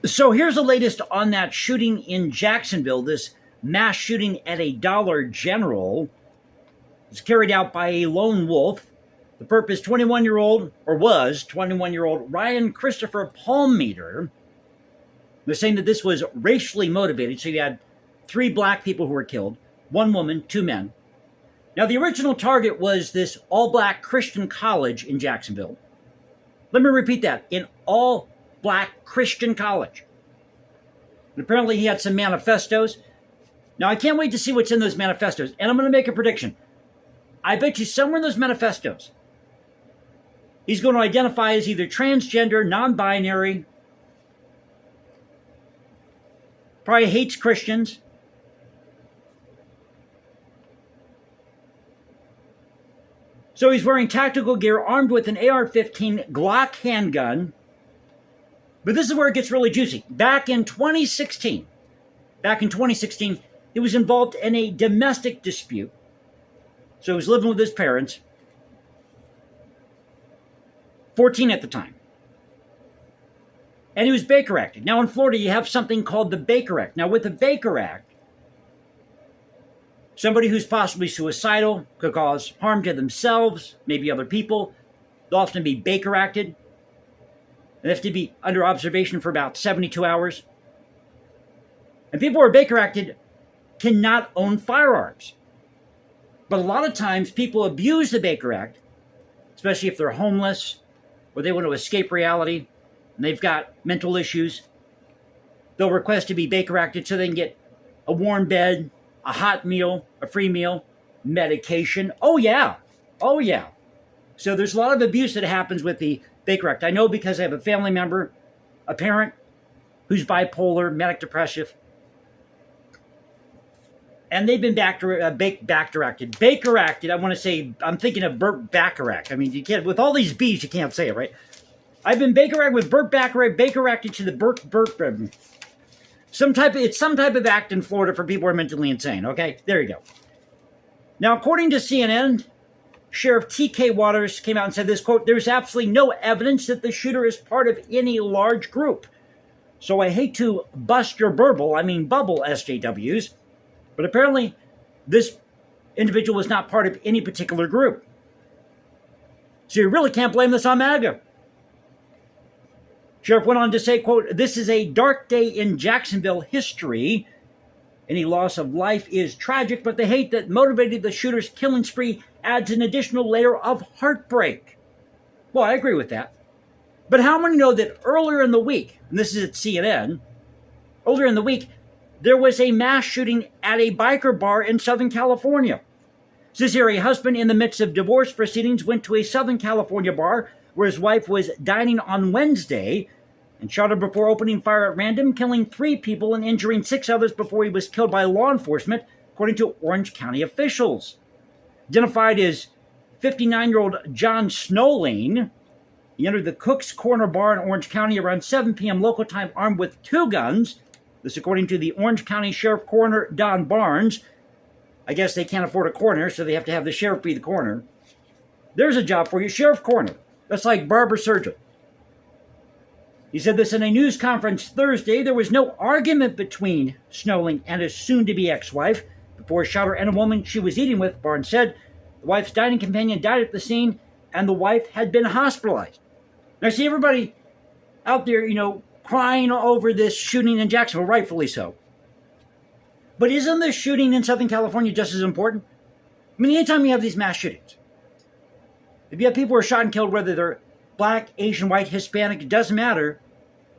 So here's the latest on that shooting in Jacksonville, this mass shooting at a Dollar General. It's carried out by a lone wolf. The purpose 21-year-old, or was 21-year-old Ryan Christopher Palmeter. They're saying that this was racially motivated. So you had 3 black people who were killed, 1 woman, 2 men. Now, the original target was this all-black Christian college in Jacksonville. Let me repeat that, an all-black Christian college. And apparently he had some manifestos. Now, I can't wait to see what's in those manifestos. And I'm going to make a prediction. I bet you somewhere in those manifestos, he's going to identify as either transgender, non-binary, probably hates Christians. So he's wearing tactical gear, armed with an AR-15 Glock handgun. But this is where it gets really juicy. Back in 2016, he was involved in a domestic dispute. So he was living with his parents, 14 at the time. And he was Baker Acted. Now in Florida, you have something called the Baker Act. Now with the Baker Act, somebody who's possibly suicidal could cause harm to themselves, maybe other people. They'll often be Baker Acted. They have to be under observation for about 72 hours. And people who are Baker Acted cannot own firearms. But a lot of times people abuse the Baker Act, especially if they're homeless or they want to escape reality and they've got mental issues. They'll request to be Baker Acted so they can get a warm bed, a hot meal, a free meal, medication. Oh, yeah. So there's a lot of abuse that happens with the Baker Act. I know because I have a family member, a parent, who's bipolar, manic depressive, and they've been Baker Acted. I want to say, I'm thinking of Burt Bacharach. I mean, you can't, with all these B's, you can't say it, right? I've been Baker Acted with Burt Bacharach, Baker Acted to the Burt, it's some type of act in Florida for people who are mentally insane, okay? There you go. Now, according to CNN, Sheriff T.K. Waters came out and said this, quote, "There's absolutely no evidence that the shooter is part of any large group. So I hate to bust your bubble, SJWs, but apparently this individual was not part of any particular group. So you really can't blame this on MAGA." Sheriff went on to say, quote, "This is a dark day in Jacksonville history. Any loss of life is tragic, but the hate that motivated the shooter's killing spree adds an additional layer of heartbreak." Well, I agree with that. But how many know that earlier in the week, and this is at CNN, earlier in the week, there was a mass shooting at a biker bar in Southern California. It says here, a husband in the midst of divorce proceedings went to a Southern California bar where his wife was dining on Wednesday and shot her before opening fire at random, killing 3 people and injuring 6 others before he was killed by law enforcement, according to Orange County officials. Identified as 59-year-old John Snowling, he entered the Cook's Corner bar in Orange County around 7 p.m. local time armed with 2 guns. This according to the Orange County Sheriff Coroner Don Barnes. I guess they can't afford a coroner, so they have to have the sheriff be the coroner. There's a job for you, Sheriff Coroner. That's like barber surgeon. He said this in a news conference Thursday. There was no argument between Snowling and his soon-to-be ex-wife before he shot her and a woman she was eating with, Barnes said. The wife's dining companion died at the scene, and the wife had been hospitalized. Now, see, everybody out there, crying over this shooting in Jacksonville, rightfully so. But isn't this shooting in Southern California just as important? I mean, anytime you have these mass shootings, if you have people who are shot and killed, whether they're black, Asian, white, Hispanic, it doesn't matter.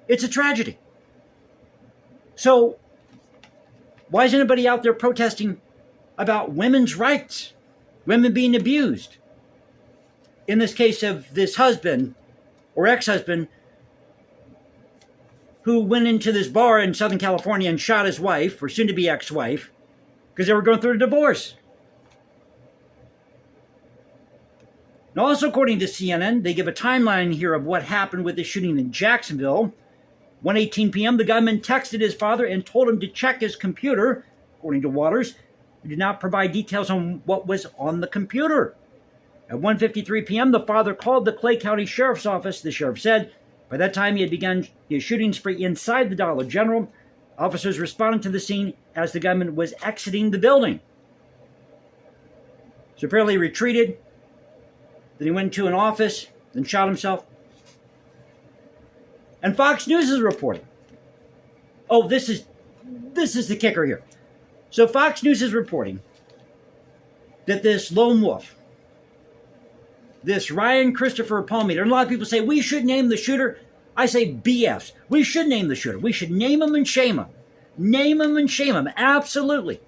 It's a tragedy. So, why is anybody out there protesting about women's rights? Women being abused? In this case of this husband or ex-husband who went into this bar in Southern California and shot his wife, or soon-to-be ex-wife, because they were going through a divorce. Now, also according to CNN, they give a timeline here of what happened with the shooting in Jacksonville. 1:18 p.m., the gunman texted his father and told him to check his computer. According to Waters, he did not provide details on what was on the computer. At 1:53 p.m., the father called the Clay County Sheriff's Office, the sheriff said, By that time, he had begun his shooting spree inside the Dollar General. Officers responded to the scene as the gunman was exiting the building. So apparently he retreated. Then he went to an office, then shot himself. And Fox News is reporting. Oh, this is the kicker here. So Fox News is reporting that this lone wolf, this Ryan Christopher Palmiter, and a lot of people say we should name the shooter. I say BS. We should name the shooter. We should name him and shame him. Name him and shame him. Absolutely.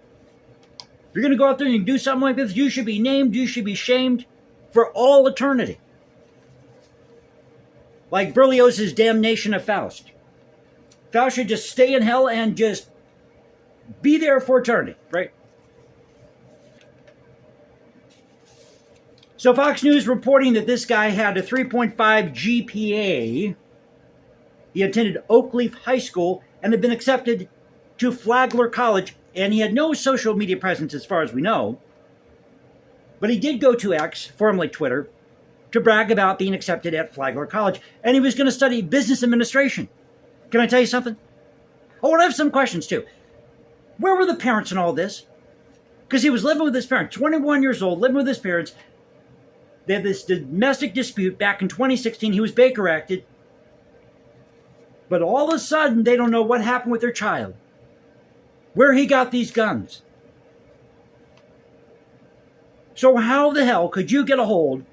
If you're going to go out there and do something like this, you should be named, you should be shamed for all eternity. Like Berlioz's damnation of Faust. Faust should just stay in hell and just be there for eternity, right? So Fox News reporting that this guy had a 3.5 GPA. He attended Oakleaf High School and had been accepted to Flagler College, and he had no social media presence as far as we know. But he did go to X, formerly Twitter, to brag about being accepted at Flagler College, and he was going to study business administration. Can I tell you something? Oh, and I have some questions too. Where were the parents in all this? Because he was living with his parents, 21 years old, living with his parents. They had this domestic dispute back in 2016. He was Baker Acted. But all of a sudden, they don't know what happened with their child. Where he got these guns. So how the hell could you get a hold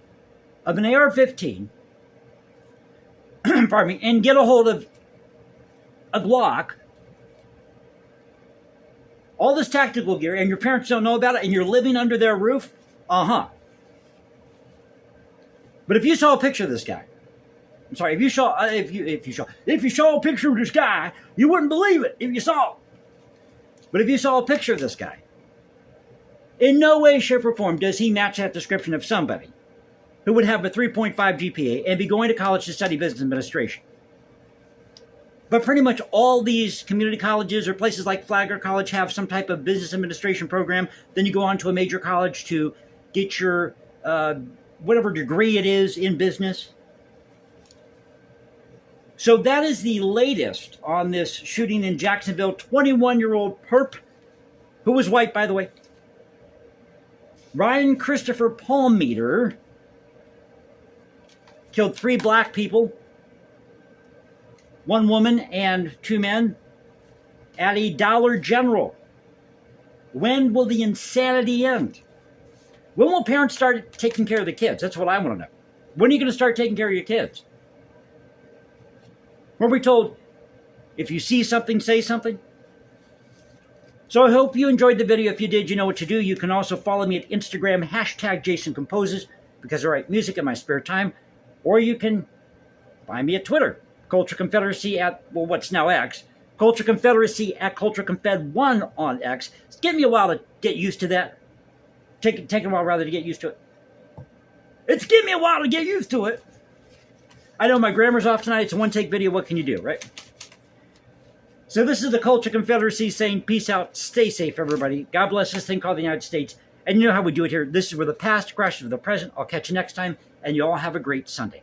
of an AR-15, pardon me, and get a hold of a Glock, all this tactical gear, and your parents don't know about it, and you're living under their roof? Uh-huh. But if you saw a picture of this guy, I'm sorry, if you saw a picture of this guy, you wouldn't believe it if you saw it. But if you saw a picture of this guy, in no way, shape, or form does he match that description of somebody who would have a 3.5 GPA and be going to college to study business administration. But pretty much all these community colleges or places like Flagler College have some type of business administration program. Then you go on to a major college to get your whatever degree it is in business. So that is the latest on this shooting in Jacksonville. 21-year-old perp, who was white, by the way. Ryan Christopher Palmiter killed 3 black people, 1 woman and 2 men at a Dollar General. When will the insanity end? When will parents start taking care of the kids? That's what I want to know. When are you going to start taking care of your kids? Were we told, if you see something, say something? So I hope you enjoyed the video. If you did, you know what to do. You can also follow me at Instagram, #JasonComposes, because I write music in my spare time. Or you can find me at Twitter, Culture Confederacy at, well, what's now X. Culture Confederacy at CultureConfed1 on X. It's getting me a while to get used to that. Taking a while, rather, to get used to it. It's getting me a while to get used to it. I know my grammar's off tonight. It's a one-take video. What can you do, right? So this is the Culture Confederacy saying peace out. Stay safe, everybody. God bless this thing called the United States. And you know how we do it here. This is where the past crashes with the present. I'll catch you next time, and you all have a great Sunday.